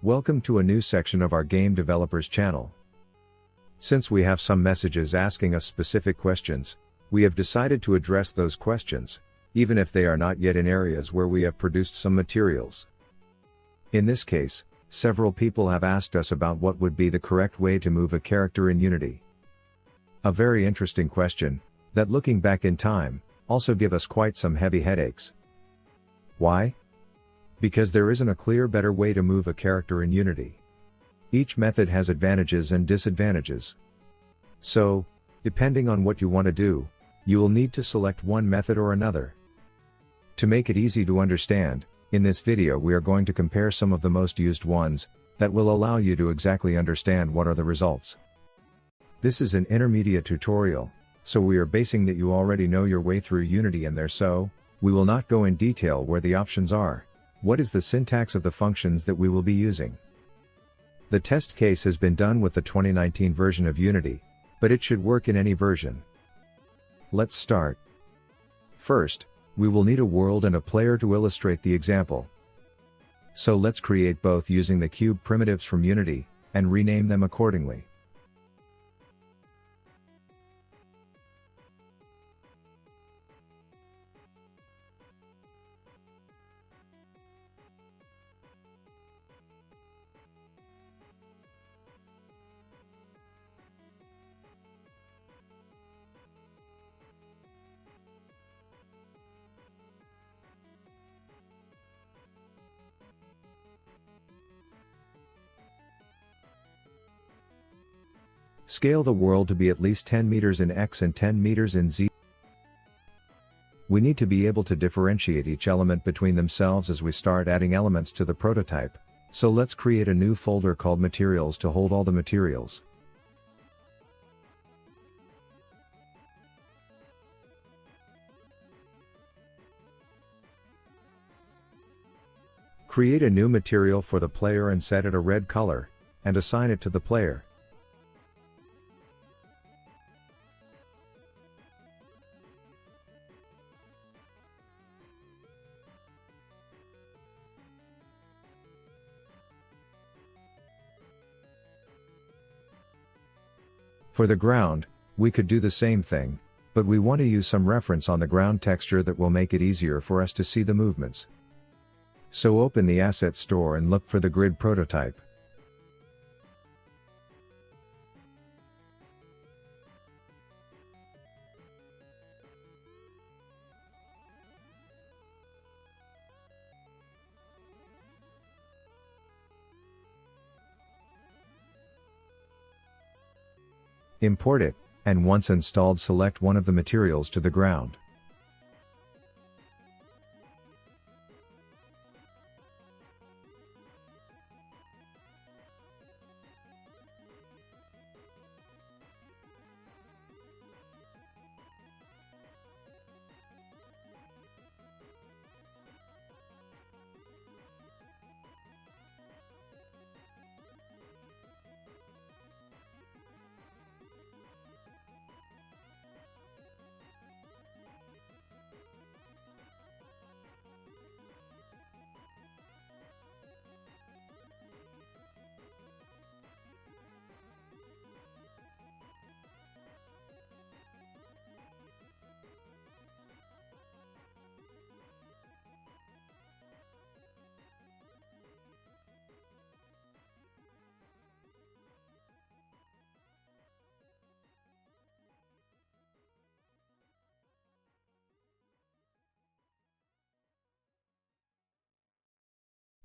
Welcome to a new section of our Game Developers channel. Since we have some messages asking us specific questions, we have decided to address those questions, even if they are not yet in areas where we have produced some materials. In this case, several people have asked us about what would be the correct way to move a character in Unity. A very interesting question, that looking back in time, also give us quite some heavy headaches. Why? Because there isn't a clear better way to move a character in Unity. Each method has advantages and disadvantages. So, depending on what you want to do, you will need to select one method or another. To make it easy to understand, in this video we are going to compare some of the most used ones, that will allow you to exactly understand what are the results. This is an intermediate tutorial, so we are basing that you already know your way through Unity and there, so we will not go in detail where the options are. What is the syntax of the functions that we will be using? The test case has been done with the 2019 version of Unity, but it should work in any version. Let's start. First, we will need a world and a player to illustrate the example. So let's create both using the cube primitives from Unity, and rename them accordingly. Scale the world to be at least 10 meters in X and 10 meters in Z. We need to be able to differentiate each element between themselves as we start adding elements to the prototype, so let's create a new folder called Materials to hold all the materials. Create a new material for the player and set it a red color, and assign it to the player. For the ground, we could do the same thing, but we want to use some reference on the ground texture that will make it easier for us to see the movements. So open the Asset Store and look for the grid prototype. Import it, and once installed select one of the materials to the ground.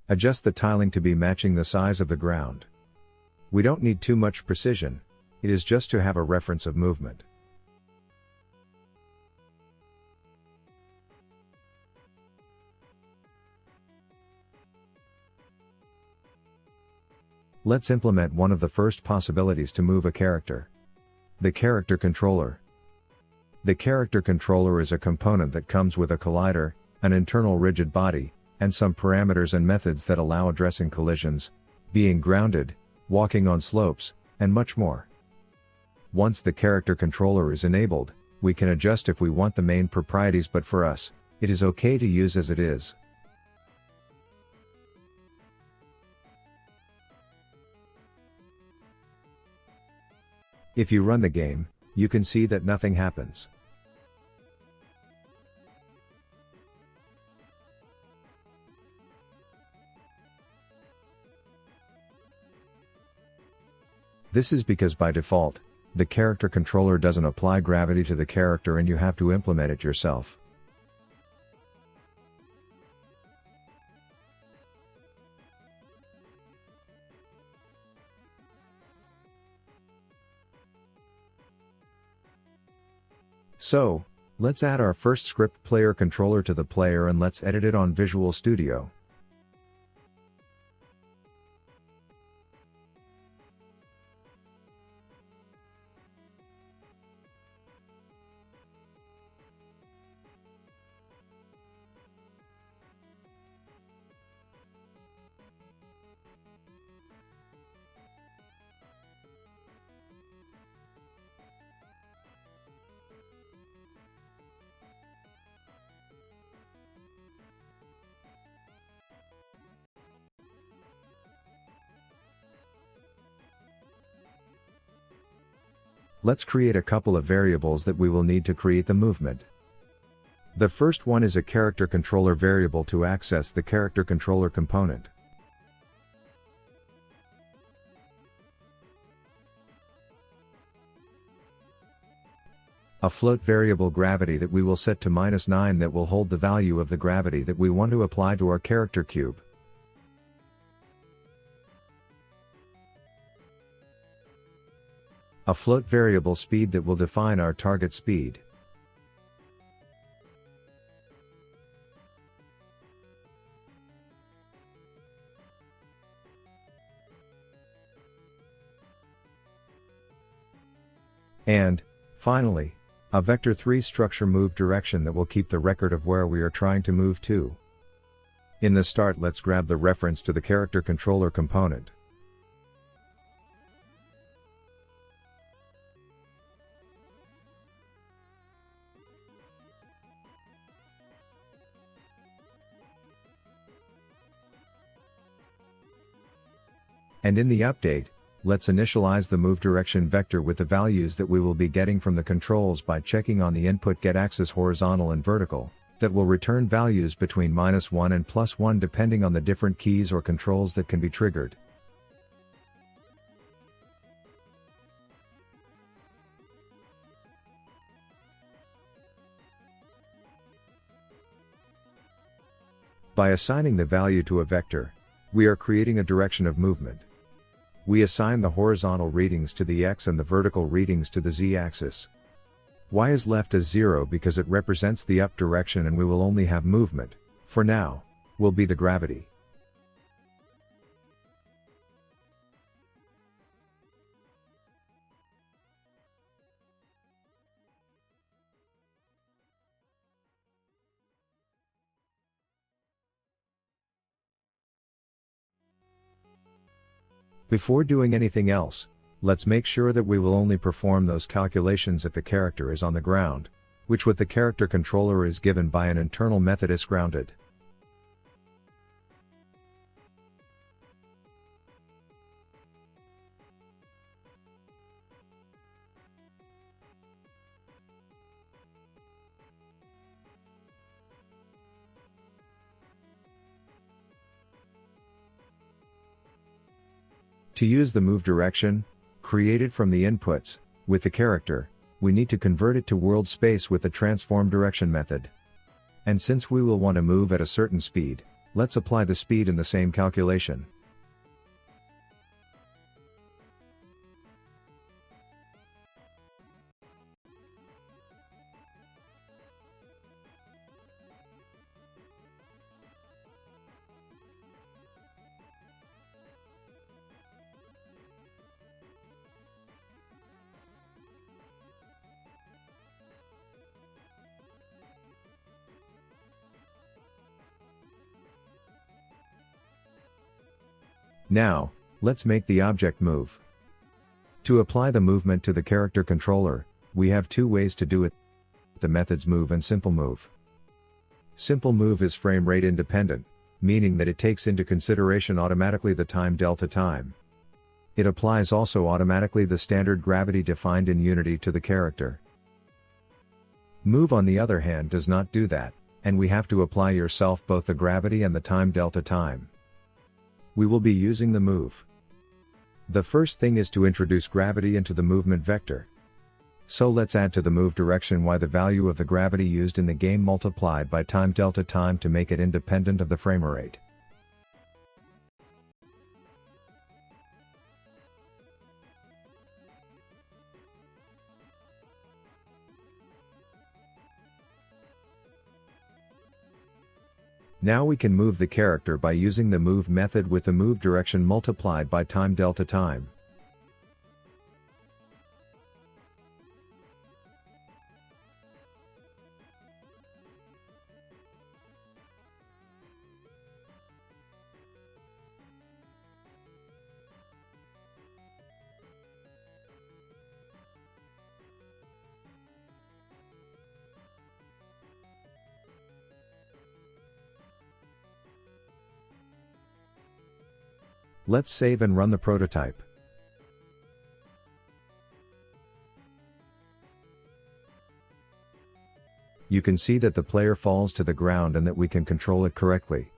Adjust the tiling to be matching the size of the ground. We don't need too much precision, it is just to have a reference of movement. Let's implement one of the first possibilities to move a character. The character controller. The character controller is a component that comes with a collider, an internal rigid body, and some parameters and methods that allow addressing collisions, being grounded, walking on slopes, and much more. Once the character controller is enabled, we can adjust if we want the main properties, but for us, it is okay to use as it is. If you run the game, you can see that nothing happens. This is because by default, the character controller doesn't apply gravity to the character and you have to implement it yourself. So, let's add our first script player controller to the player and let's edit it on Visual Studio. Let's create a couple of variables that we will need to create the movement. The first one is a character controller variable to access the character controller component. A float variable gravity that we will set to -9 that will hold the value of the gravity that we want to apply to our character cube. A float variable speed that will define our target speed. And, finally, a vector3 structure move direction that will keep the record of where we are trying to move to. In the start, let's grab the reference to the character controller component. And in the update, let's initialize the move direction vector with the values that we will be getting from the controls by checking on the input get axis horizontal and vertical, that will return values between -1 and +1 depending on the different keys or controls that can be triggered. By assigning the value to a vector, we are creating a direction of movement. We assign the horizontal readings to the x and the vertical readings to the z-axis. Y is left as 0 because it represents the up direction and we will only have movement, for now, will be the gravity. Before doing anything else, let's make sure that we will only perform those calculations if the character is on the ground, which with the character controller is given by an internal method isGrounded. To use the move direction, created from the inputs, with the character, we need to convert it to world space with the transform direction method. And since we will want to move at a certain speed, let's apply the speed in the same calculation. Now, let's make the object move. To apply the movement to the character controller, we have two ways to do it: the methods move and simple move. Simple move is frame rate independent, meaning that it takes into consideration automatically the time delta time. It applies also automatically the standard gravity defined in Unity to the character. Move on the other hand does not do that, and we have to apply yourself both the gravity and the time delta time. We will be using the move. The first thing is to introduce gravity into the movement vector. So let's add to the move direction y the value of the gravity used in the game multiplied by time delta time to make it independent of the frame rate. Now we can move the character by using the move method with the move direction multiplied by time delta time. Let's save and run the prototype. You can see that the player falls to the ground and that we can control it correctly.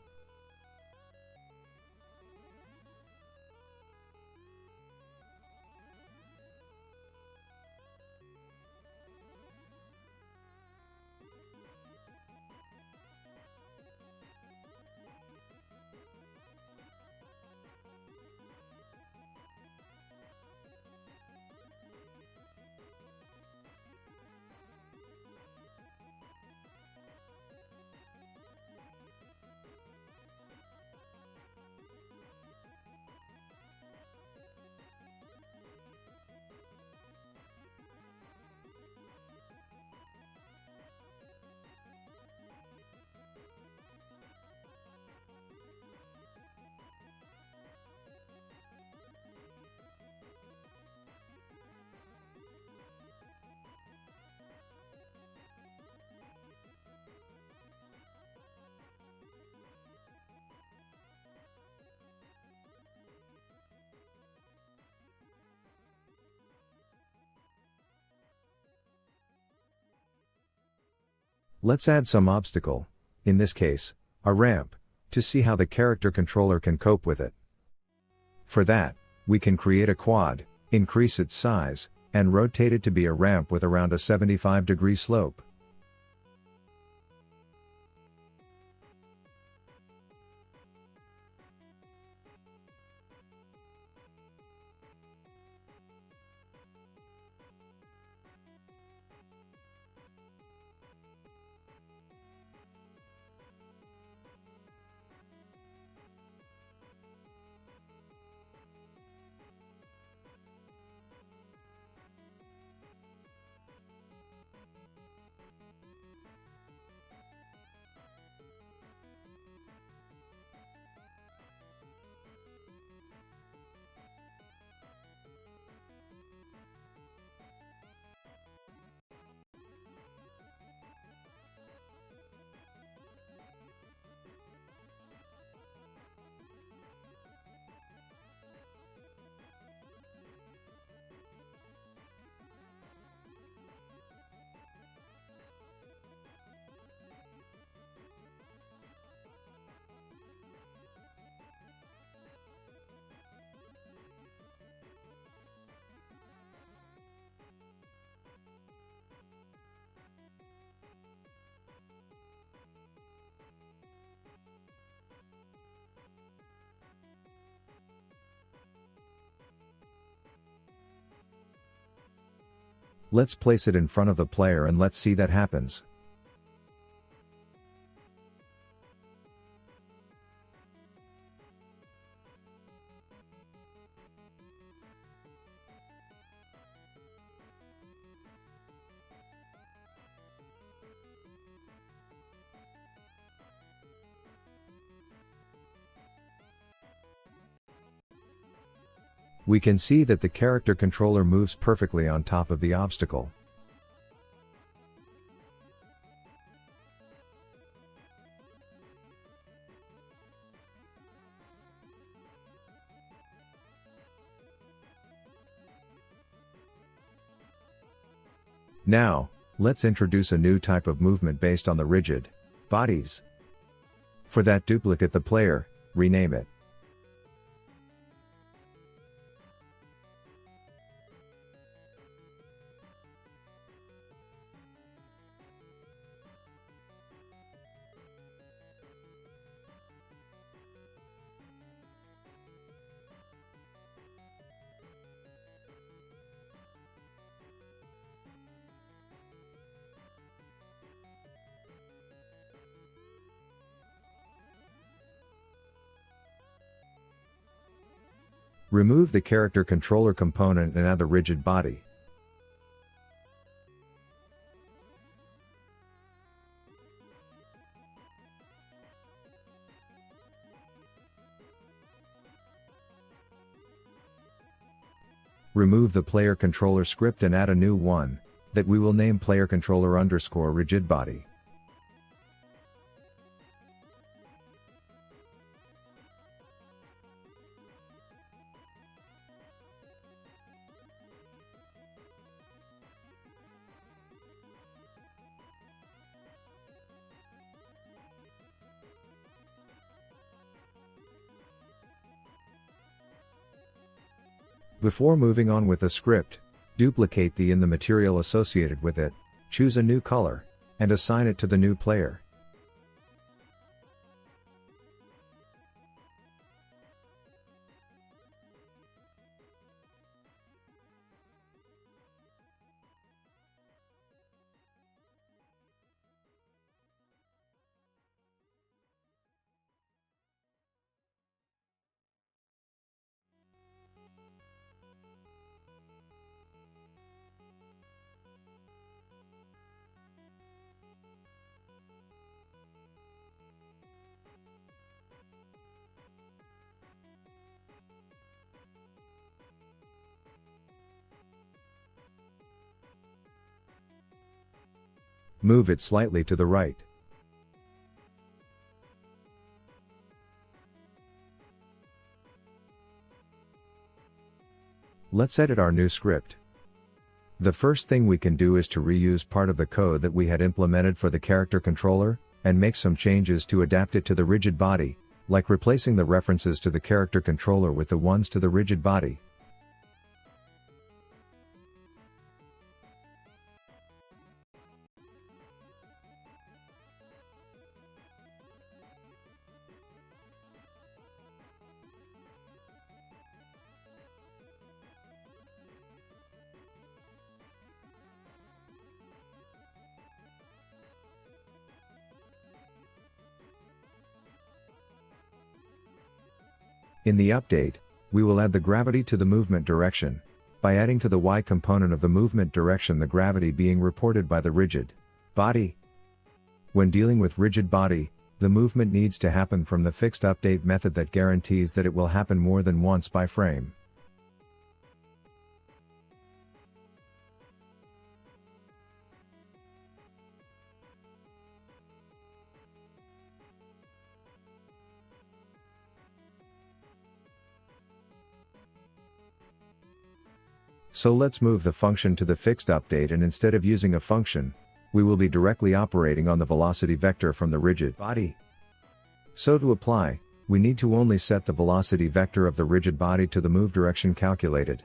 Let's add some obstacle, in this case, a ramp, to see how the character controller can cope with it. For that, we can create a quad, increase its size, and rotate it to be a ramp with around a 75-degree slope. Let's place it in front of the player and let's see that happens. We can see that the character controller moves perfectly on top of the obstacle. Now, let's introduce a new type of movement based on the rigid bodies. For that, duplicate the player, rename it. Remove the character controller component and add the rigid body. Remove the player controller script and add a new one, that we will name player_controller_RigidBody. Before moving on with the script, duplicate the material associated with it, choose a new color, and assign it to the new player. Move it slightly to the right. Let's edit our new script. The first thing we can do is to reuse part of the code that we had implemented for the character controller, and make some changes to adapt it to the rigid body, like replacing the references to the character controller with the ones to the rigid body. In the update, we will add the gravity to the movement direction, by adding to the Y component of the movement direction the gravity being reported by the rigid body. When dealing with rigid body, the movement needs to happen from the fixed update method that guarantees that it will happen more than once by frame. So let's move the function to the fixed update, and instead of using a function, we will be directly operating on the velocity vector from the rigid body. So to apply, we need to only set the velocity vector of the rigid body to the move direction calculated.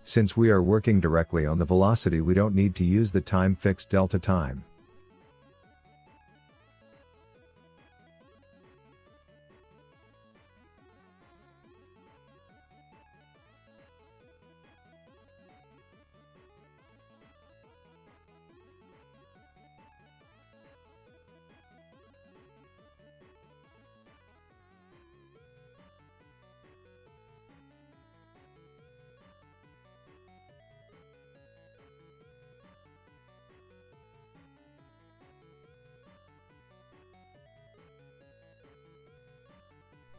Since we are working directly on the velocity, we don't need to use the time fixed delta time.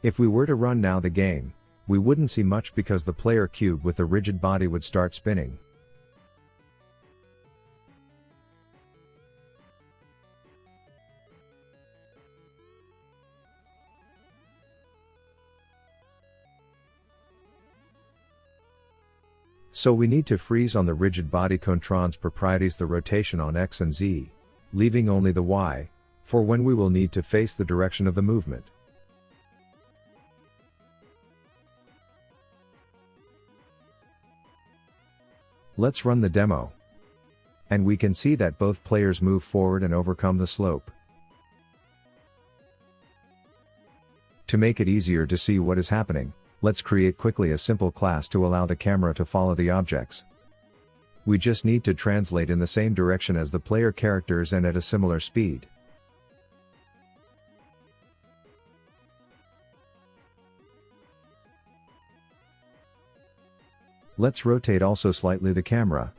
If we were to run now the game, we wouldn't see much because the player cube with the rigid body would start spinning. So we need to freeze on the rigid body controns properties the rotation on X and Z, leaving only the Y, for when we will need to face the direction of the movement. Let's run the demo. And we can see that both players move forward and overcome the slope. To make it easier to see what is happening, let's create quickly a simple class to allow the camera to follow the objects. We just need to translate in the same direction as the player characters and at a similar speed. Let's rotate also slightly the camera.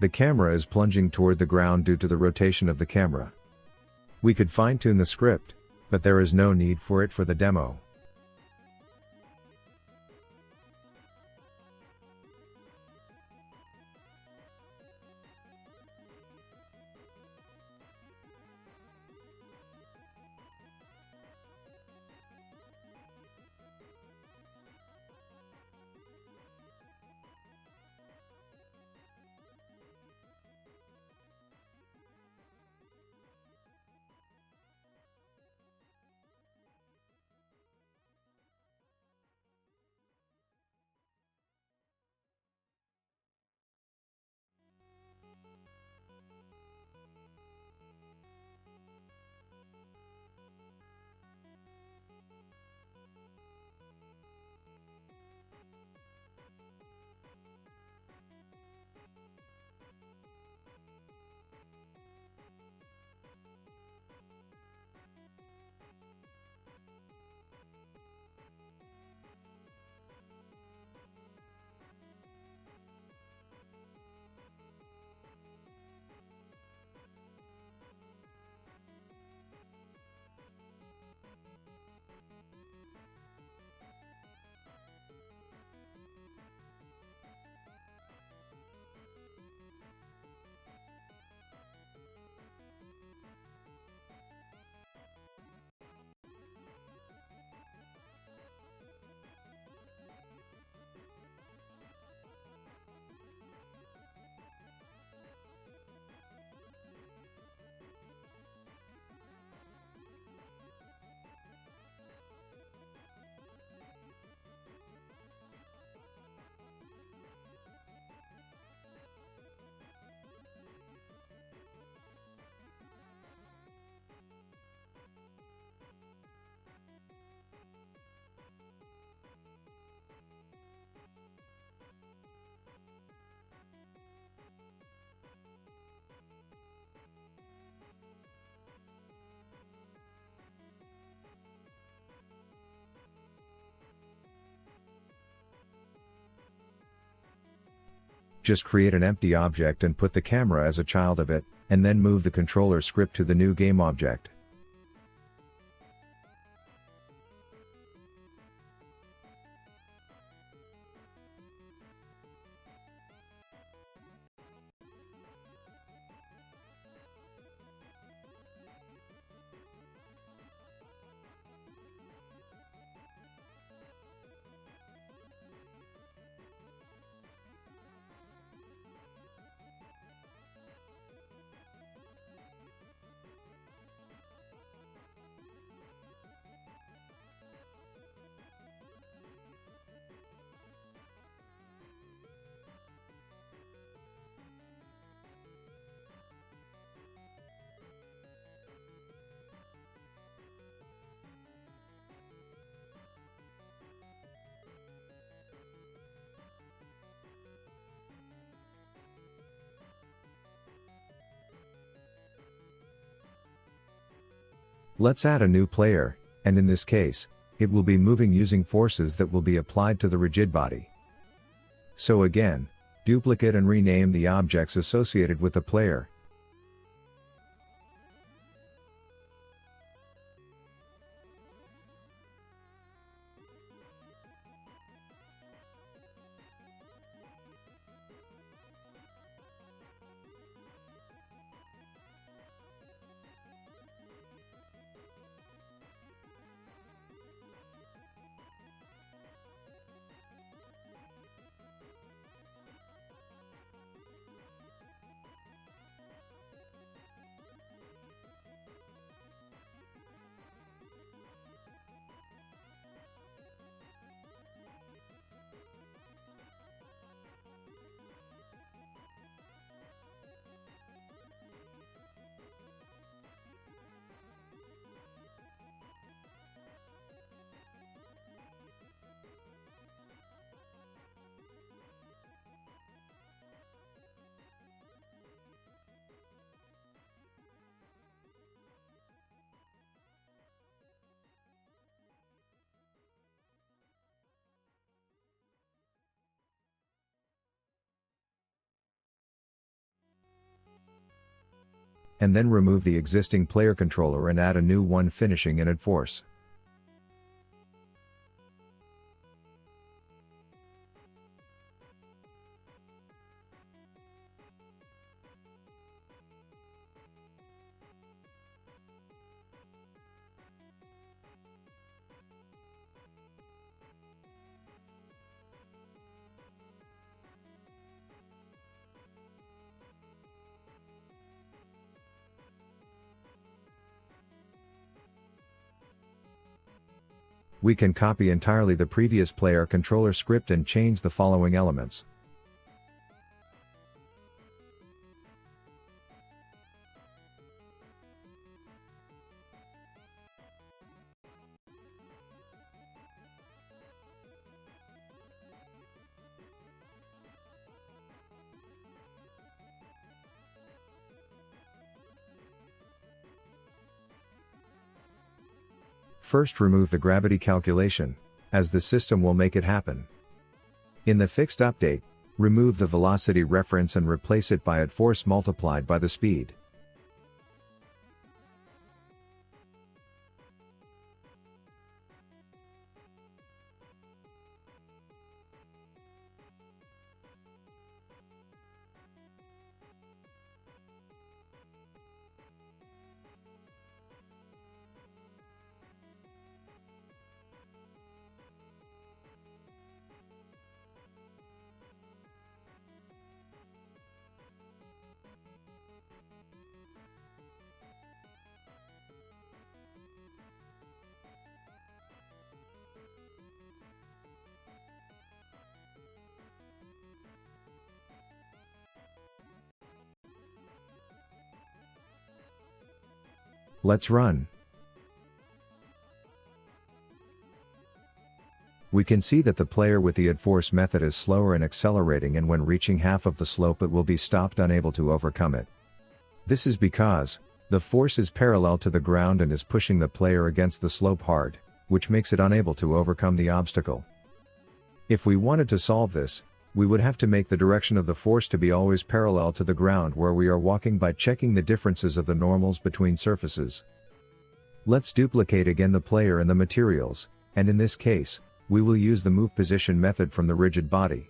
The camera is plunging toward the ground due to the rotation of the camera. We could fine-tune the script, but there is no need for it for the demo. Just create an empty object and put the camera as a child of it, and then move the controller script to the new game object. Let's add a new player, and in this case, it will be moving using forces that will be applied to the rigid body. So again, duplicate and rename the objects associated with the player. And then remove the existing player controller and add a new one finishing in Addforce. We can copy entirely the previous player controller script and change the following elements. First, remove the gravity calculation, as the system will make it happen. In the fixed update, remove the velocity reference and replace it by Addforce multiplied by the speed. Let's run. We can see that the player with the Addforce method is slower in accelerating, and when reaching half of the slope it will be stopped, unable to overcome it. This is because the force is parallel to the ground and is pushing the player against the slope hard, which makes it unable to overcome the obstacle. If we wanted to solve this, we would have to make the direction of the force to be always parallel to the ground where we are walking by checking the differences of the normals between surfaces. Let's duplicate again the player and the materials, and in this case, we will use the MovePosition method from the RigidBody.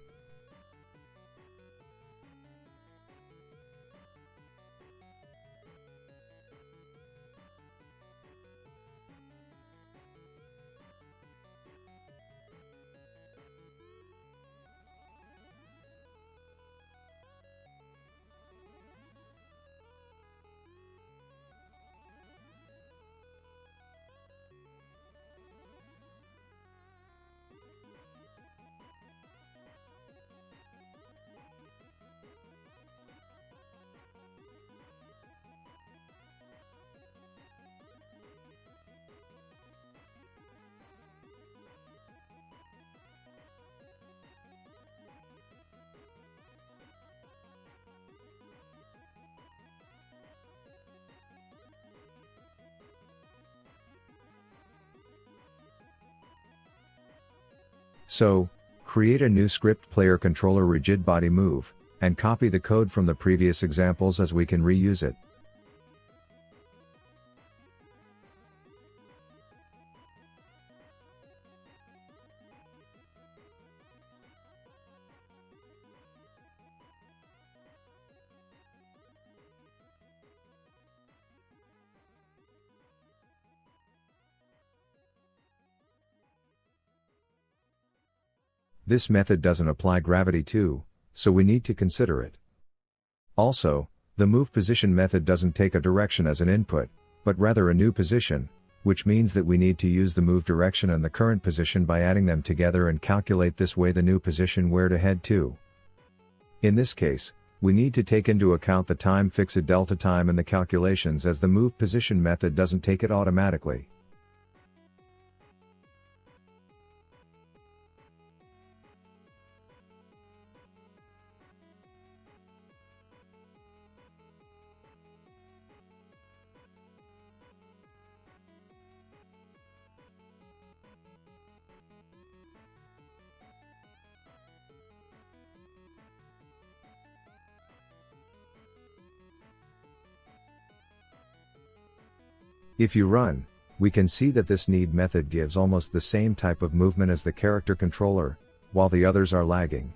So, create a new script player controller RigidBody Move, and copy the code from the previous examples as we can reuse it. This method doesn't apply gravity to, so we need to consider it. Also, the MovePosition method doesn't take a direction as an input, but rather a new position, which means that we need to use the move direction and the current position by adding them together and calculate this way the new position where to head to. In this case, we need to take into account the time fixed delta time in the calculations, as the MovePosition method doesn't take it automatically. If you run, we can see that this need method gives almost the same type of movement as the character controller, while the others are lagging.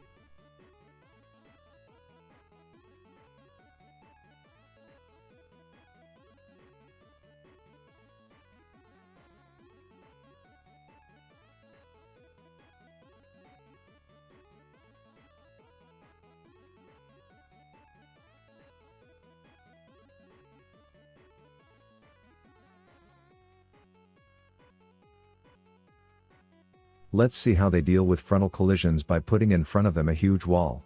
Let's see how they deal with frontal collisions by putting in front of them a huge wall.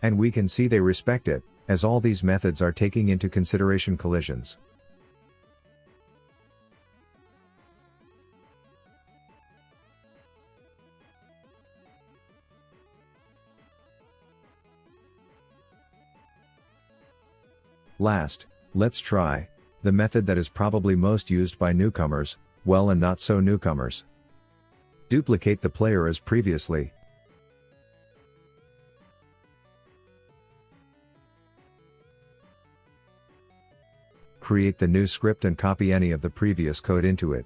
And we can see they respect it, as all these methods are taking into consideration collisions. Last, let's try the method that is probably most used by newcomers, well, and not so newcomers. Duplicate the player as previously. Create the new script and copy any of the previous code into it.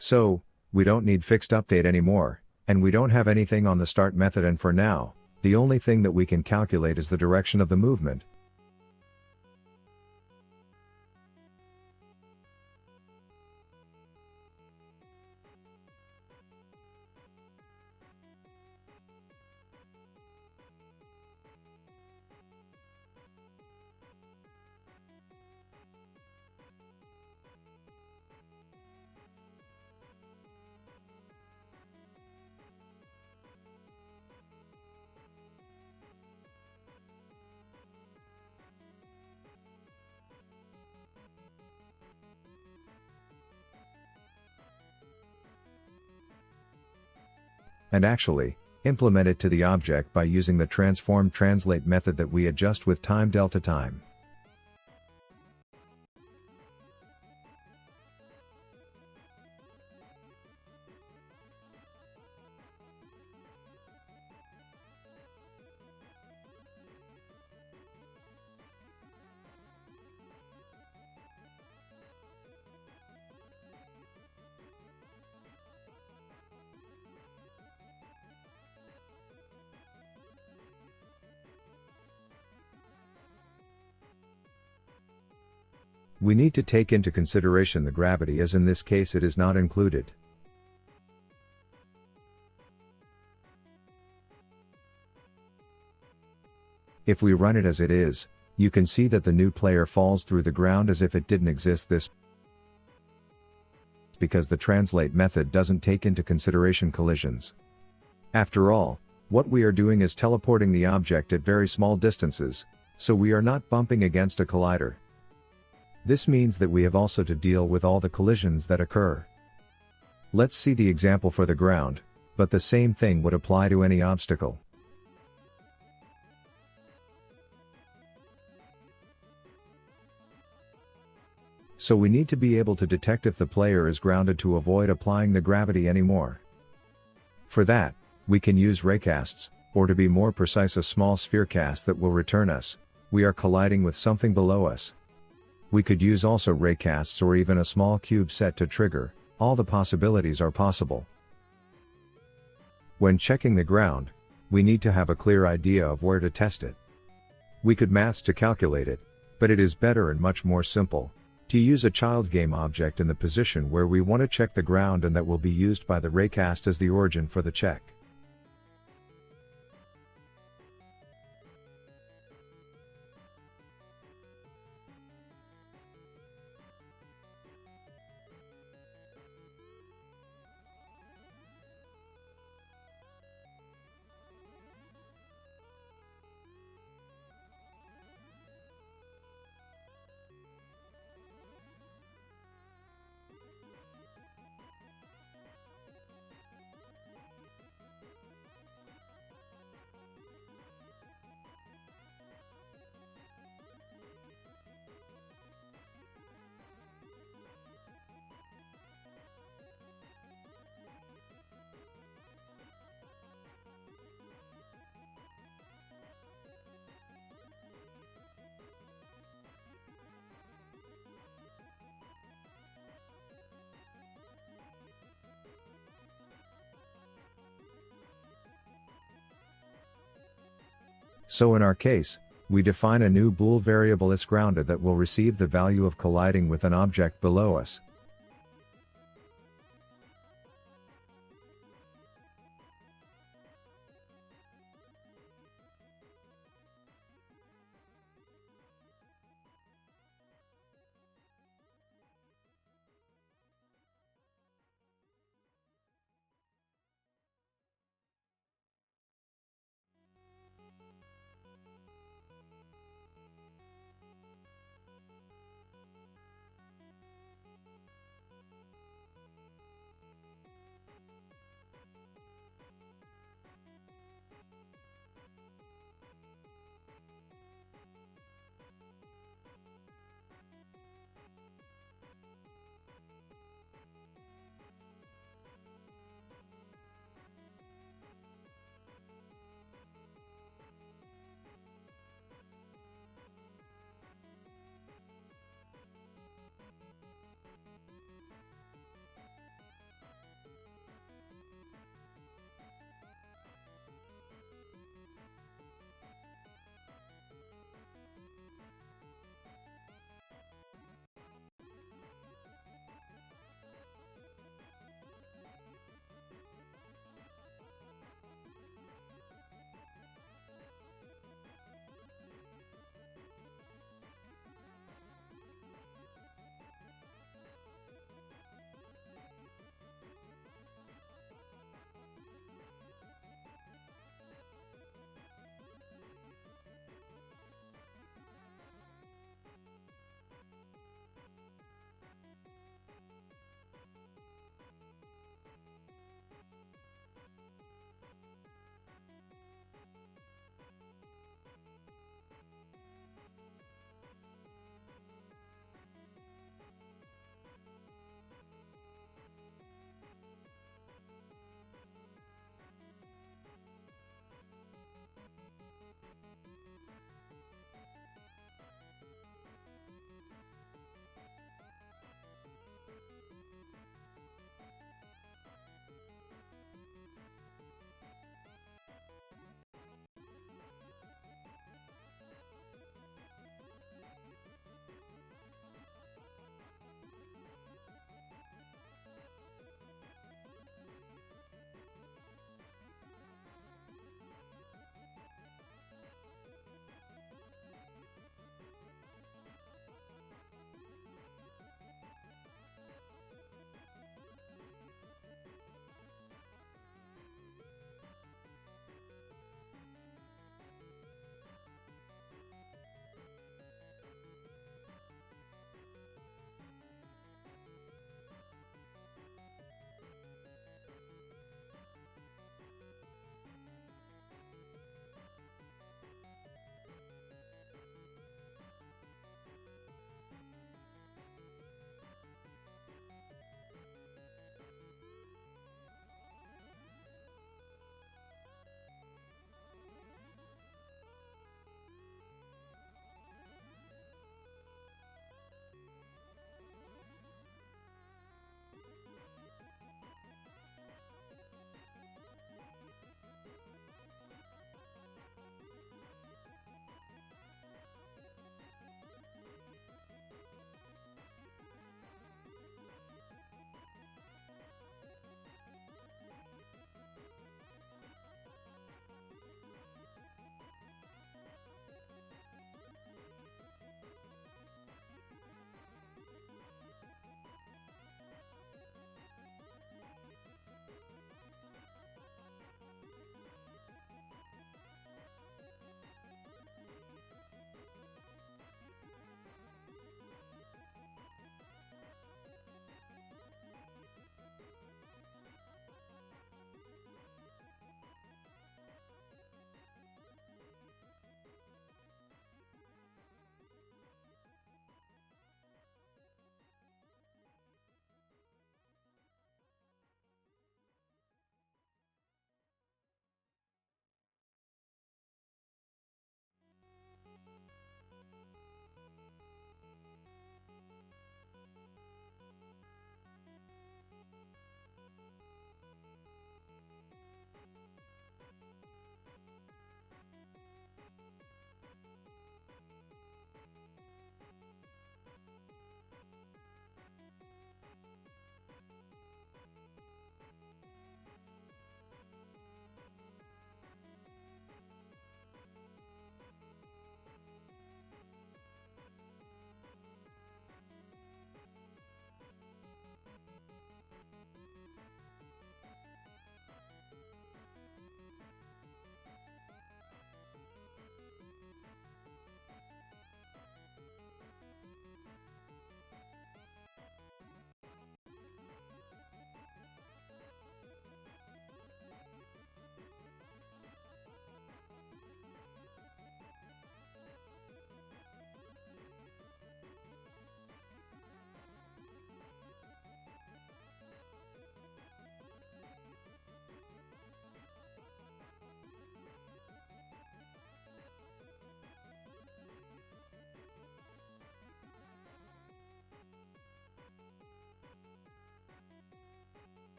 So, we don't need fixed update anymore, and we don't have anything on the start method, and for now, the only thing that we can calculate is the direction of the movement. And actually, implement it to the object by using the transform translate method that we adjust with time delta time. We need to take into consideration the gravity, as in this case it is not included. If we run it as it is, you can see that the new player falls through the ground as if it didn't exist. This because the translate method doesn't take into consideration collisions. After all, what we are doing is teleporting the object at very small distances, so we are not bumping against a collider. This means that we have also to deal with all the collisions that occur. Let's see the example for the ground, but the same thing would apply to any obstacle. So we need to be able to detect if the player is grounded to avoid applying the gravity anymore. For that, we can use RigidCasts, or to be more precise, a small SphereCast that will return us, we are colliding with something below us. We could use also RigidCasts or even a small cube set to trigger. All the possibilities are possible. When checking the ground, we need to have a clear idea of where to test it. We could maths to calculate it, but it is better and much more simple to use a child game object in the position where we want to check the ground, and that will be used by the RigidCast as the origin for the check. So in our case, we define a new bool variable isGrounded that will receive the value of colliding with an object below us.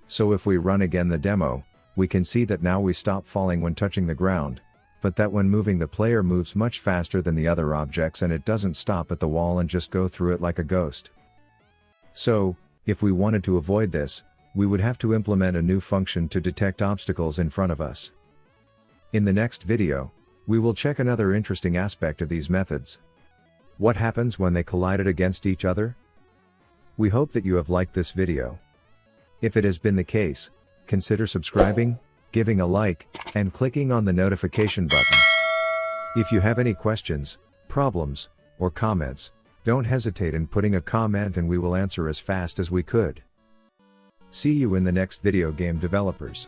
So if we run again the demo, we can see that now we stop falling when touching the ground, but that when moving the player moves much faster than the other objects and it doesn't stop at the wall and just go through it like a ghost. So, if we wanted to avoid this, we would have to implement a new function to detect obstacles in front of us. In the next video, we will check another interesting aspect of these methods. What happens when they collided against each other? We hope that you have liked this video. If it has been the case, consider subscribing, giving a like, and clicking on the notification button. If you have any questions, problems, or comments, don't hesitate in putting a comment and we will answer as fast as we could. See you in the next video, game developers.